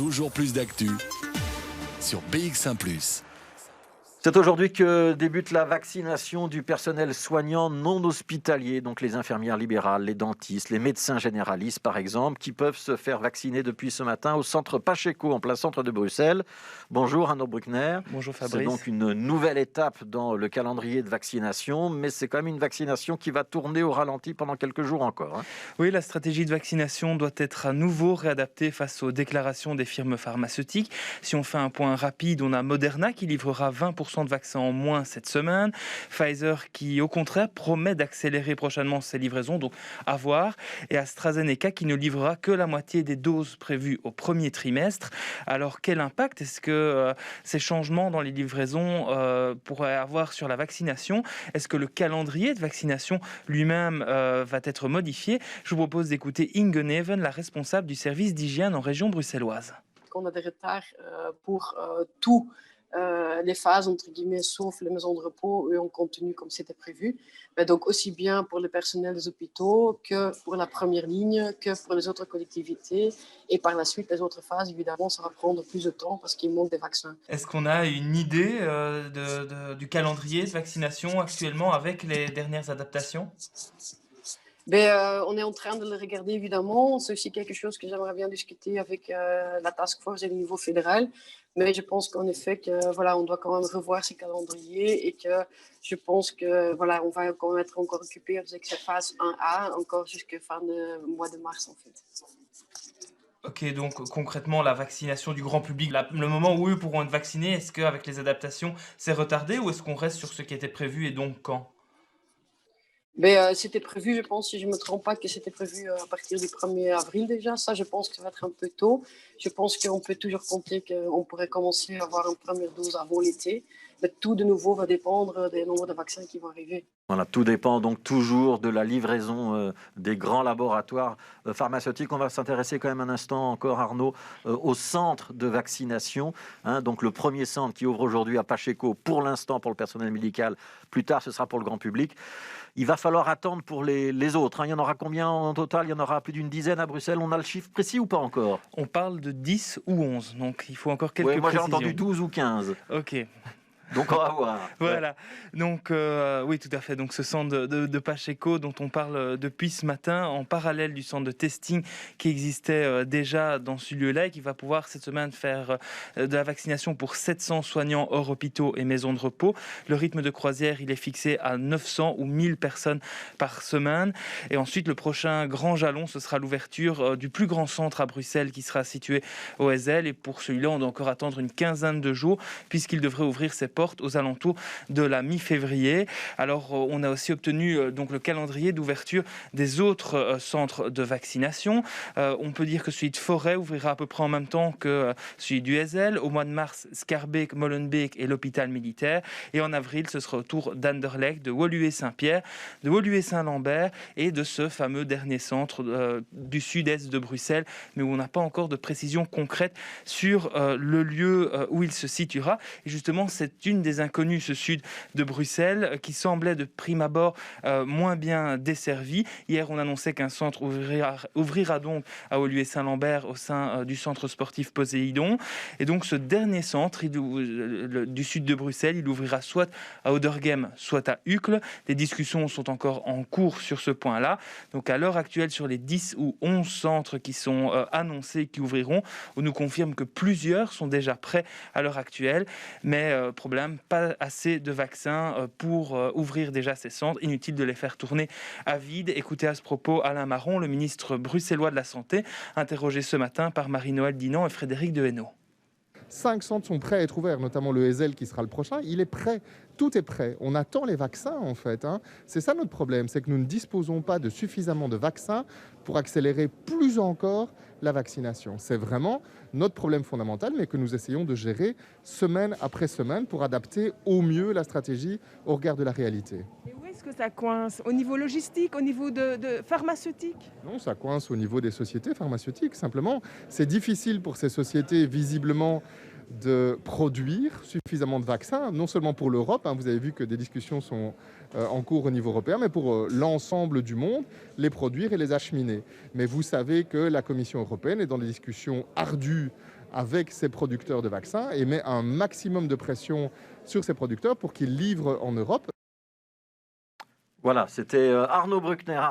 Toujours plus d'actu sur BX1 ⁇ C'est aujourd'hui que débute la vaccination du personnel soignant non hospitalier, donc les infirmières libérales, les dentistes, les médecins généralistes par exemple, qui peuvent se faire vacciner depuis ce matin au centre Pacheco, en plein centre de Bruxelles. Bonjour Arnaud Bruckner. Bonjour Fabrice. C'est donc une nouvelle étape dans le calendrier de vaccination, mais c'est quand même une vaccination qui va tourner au ralenti pendant quelques jours encore. Oui, la stratégie de vaccination doit être à nouveau réadaptée face aux déclarations des firmes pharmaceutiques. Si on fait un point rapide, on a Moderna qui livrera 20% de vaccins en moins cette semaine. Pfizer qui, au contraire, promet d'accélérer prochainement ses livraisons, donc à voir. Et AstraZeneca qui ne livrera que la moitié des doses prévues au premier trimestre. Alors, quel impact est-ce que ces changements dans les livraisons pourraient avoir sur la vaccination? Est-ce que le calendrier de vaccination lui-même va être modifié? Je vous propose d'écouter Inge Neven, la responsable du service d'hygiène en région bruxelloise. On a des retards pour tout. Les phases, entre guillemets, sauf les maisons de repos, eux, on continue comme c'était prévu. Mais donc, aussi bien pour le personnel des hôpitaux que pour la première ligne, que pour les autres collectivités. Et par la suite, les autres phases, évidemment, ça va prendre plus de temps parce qu'il manque des vaccins. Est-ce qu'on a une idée du calendrier de vaccination actuellement avec les dernières adaptations ? On est en train de le regarder, évidemment. C'est aussi quelque chose que j'aimerais bien discuter avec la task force et le niveau fédéral. Mais je pense qu'en effet, on doit quand même revoir ces calendriers et que je pense que on va quand même être encore occupé avec cette phase 1A encore jusqu'à fin de mois de mars en fait. Ok, donc concrètement, la vaccination du grand public, le moment où eux pourront être vaccinés, est-ce qu'avec les adaptations, c'est retardé ou est-ce qu'on reste sur ce qui était prévu et donc quand ? C'était prévu, je pense, si je ne me trompe pas, que c'était prévu à partir du 1er avril déjà. Ça, je pense que ça va être un peu tôt. Je pense qu'on peut toujours compter qu'on pourrait commencer à avoir une première dose avant l'été. Mais tout, de nouveau, va dépendre des nombres de vaccins qui vont arriver. Voilà, tout dépend donc toujours de la livraison des grands laboratoires pharmaceutiques. On va s'intéresser quand même un instant encore, Arnaud, au centre de vaccination. Donc le premier centre qui ouvre aujourd'hui à Pacheco, pour l'instant pour le personnel médical. Plus tard, ce sera pour le grand public. Il va falloir attendre pour les autres. Il y en aura combien en total? Il y en aura plus d'une dizaine à Bruxelles. On a le chiffre précis ou pas encore? On parle de 10 ou 11, donc il faut encore quelques précisions. Moi j'ai entendu 12 ou 15. Ok. Donc on va voir. Voilà, donc oui tout à fait, donc ce centre de Pacheco dont on parle depuis ce matin, en parallèle du centre de testing qui existait déjà dans ce lieu-là et qui va pouvoir cette semaine faire de la vaccination pour 700 soignants hors hôpitaux et maisons de repos. Le rythme de croisière, il est fixé à 900 ou 1000 personnes par semaine. Et ensuite, le prochain grand jalon, ce sera l'ouverture du plus grand centre à Bruxelles qui sera situé au Ezel. Et pour celui-là, on doit encore attendre une quinzaine de jours puisqu'il devrait ouvrir ses portes aux alentours de la mi-février. Alors, on a aussi obtenu donc le calendrier d'ouverture des autres centres de vaccination. On peut dire que celui de Forêt ouvrira à peu près en même temps que celui du Ezel. Au mois de mars, Schaerbeek, Molenbeek et l'hôpital militaire. Et en avril, ce sera au tour d'Anderlecht, de Woluwe-Saint-Pierre, de Woluwe-Saint-Lambert et de ce fameux dernier centre du sud-est de Bruxelles, mais où on n'a pas encore de précision concrète sur le lieu où il se situera. Et justement, c'est une des inconnues, ce sud de Bruxelles, qui semblait de prime abord moins bien desservi. Hier, on annonçait qu'un centre ouvrira donc à Woluwe-Saint-Lambert au sein du centre sportif Poséidon. Et donc, ce dernier centre du sud de Bruxelles, il ouvrira soit à Oderghem, soit à Uccle. Des discussions sont encore en cours sur ce point-là. Donc, à l'heure actuelle, sur les 10 ou 11 centres qui sont annoncés, qui ouvriront, on nous confirme que plusieurs sont déjà prêts à l'heure actuelle. Mais problème, pas assez de vaccins pour ouvrir déjà ces centres. Inutile de les faire tourner à vide. Écoutez à ce propos Alain Marron, le ministre bruxellois de la Santé, interrogé ce matin par Marie-Noëlle Dinan et Frédéric Dehaenau. 5 centres sont prêts à être ouverts, notamment le Ezel qui sera le prochain. Il est prêt, tout est prêt. On attend les vaccins en fait. C'est ça notre problème, c'est que nous ne disposons pas de suffisamment de vaccins pour accélérer plus encore la vaccination. C'est vraiment notre problème fondamental, mais que nous essayons de gérer semaine après semaine pour adapter au mieux la stratégie au regard de la réalité. Et où est-ce que ça coince? Au niveau logistique, au niveau de pharmaceutique? Non, ça coince au niveau des sociétés pharmaceutiques. Simplement, c'est difficile pour ces sociétés visiblement de produire suffisamment de vaccins, non seulement pour l'Europe, vous avez vu que des discussions sont en cours au niveau européen, mais pour l'ensemble du monde, les produire et les acheminer. Mais vous savez que la Commission européenne est dans des discussions ardues avec ses producteurs de vaccins et met un maximum de pression sur ses producteurs pour qu'ils livrent en Europe. Voilà, c'était Arnaud Bruckner.